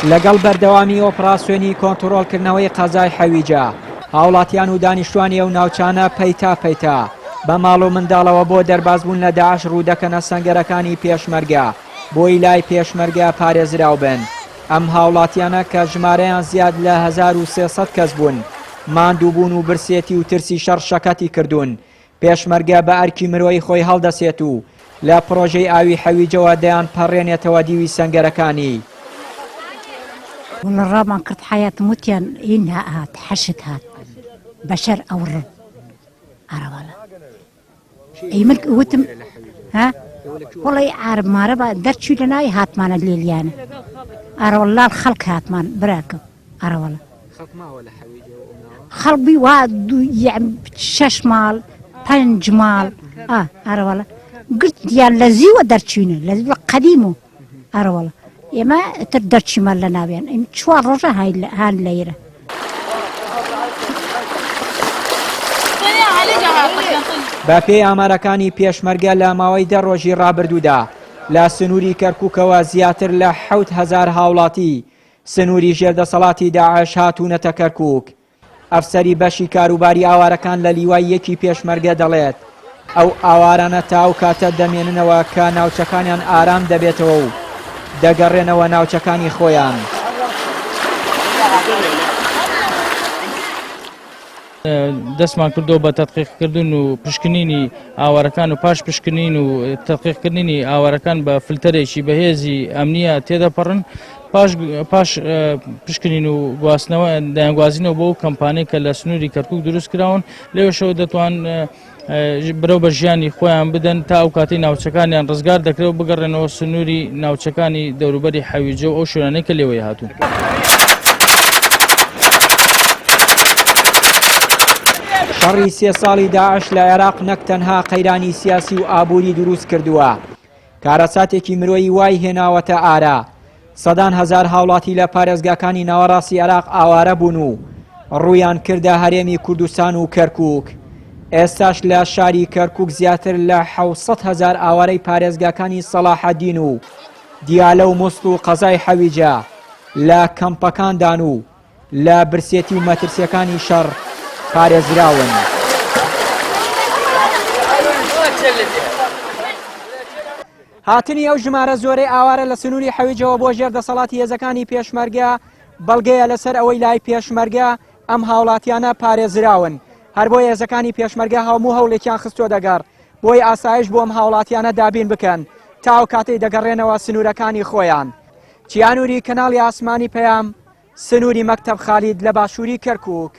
لەگەڵ بەردەوامی ئۆپراسیۆنی کۆنتڕۆڵکردنەوەی قەزای حەویجە هاوڵاتیان و دانیشتوانی ئەو ناوچانە پەیتا بە ماڵ و منداڵەوە بۆ دەربازبوون لە داعش ڕوودەکەنە سەنگەرەکانی پێشمەرگە بۆی لای پێشمەرگە پارێزراو بن. ئەم هاوڵاتیانە کە ژمارەیان زیاد لە 1300 کەس بوون ماندوو بوون و برسێتی و ترسی شەڕ شەکەتی کردوون. پێشمەرگە بە ئەرکی مرۆی خۆی هەڵدەسێت و لە پرۆژەی ئاوی حەویجەوە دەیان پەڕێنێتەوە دیوی سەنگەرەکانی. والله الرابع كرت حياتي متيان إنها هات حشت هات بشر أو الرب عربلا أي ملك وتم ها والله عرب ما ربا درت شو لنا هات معنا الليليانة عرب الله الخلق هات معنا براكب عربلا خلق ما ولا حويجة خلق بيواد يعني شش مال بنج مال عربلا قلت يا لذي ودرت شو لذي قديمه عربلا يما تقدر تشمل لنا بين شو الرجع هاي الليلة بە پێی ئامارەکانی پێشمەرگە لە ماوەی 10 ڕۆژی ڕابردوودا لە سنووری کەرکووکەوە زیاتر لە 7,000 هاوڵاتی سنووری ژێردەسەڵاتی داعش هاتوونەتە کەرکووک. ئەفسەری بەشی کاروباری ئاوارەکان لە لیوای یەکی پێشمەرگە دەڵێت ئەو ئاوارانە تاو کاتە دەمێننەوە کە ناوچەکانیان ئارام دەبێتەوە و دەگەڕێنەوە ناوچەکانی خۆیان. دەستمان کردو بە تەدقیقکردن و پشکنینی ئاوارەکان و پاش پشکنین و تەدقیقکردنی ئاوارەکان بە فلتەرێکی بەهێزی ئەمنیە تێدەپەڕن پاش پشکنین و گواستنەوە دایانگوازینەوە بۆ کەمپانیای کە لە سنووری کەرکووک دروست کراون لێوەشەوە دەتوان برەو بە ژیانی خۆیان بدەن تا ئەو کاتی ناوچەکانیان ڕزگار دەکرێت و بگەڕێنەوە سنووری ناوچەکانی دەوروبەری حەویجە و ئەو شوێنانەی کە لێوەی هاتوون. شەڕی 3 ساڵی داعش لە عێراق نەک تەنها قەیرانی سیاسی و ئابووری دروست کردووە کارەساتێکی مرۆیی وای هێناوەتە ئارە. سەدان هەزار هاوڵاتی لە پارێزگاکانی ناوەڕاستی عێراق ئاوارە بوون و ڕوویان کردە هەرێمی کوردستان و کەرکووک. ئێستاش لە شاری کەرکووک زیاتر لە 700,000 ئاوارەی پارێزگاکانی سەلاحەدین و دیالە و موست و قەزای حەویجە لە کەمپەکاندان و لە برسێتی و مەترسیەکانی شەڕ پارێزراون. هاتنی ئەو ژمارە زۆرەی ئاوارە لە سنووری حەویجەوە بۆ ژێردەسەڵاتی هێزەکانی پێشمەرگە بەڵگەیە لەسەر ئەوەی لای پێشمەرگە ئەم هاوڵاتیانە پارێزراون. هەر بۆ هێزەکانی پێشمەرگە هەموو هەوڵێکیان خستۆ دەگەڕ بۆی ئاسایش بۆ ئەم هاوڵاتیانە دابین بکەن تا ئەو کاتەی دەگەڕێنەوە سنوورەکانی خۆیان. چیانووری کەناڵی ئاسمانی پەیام سنووری مەکتەب خالید لە باشووری کەرکووک.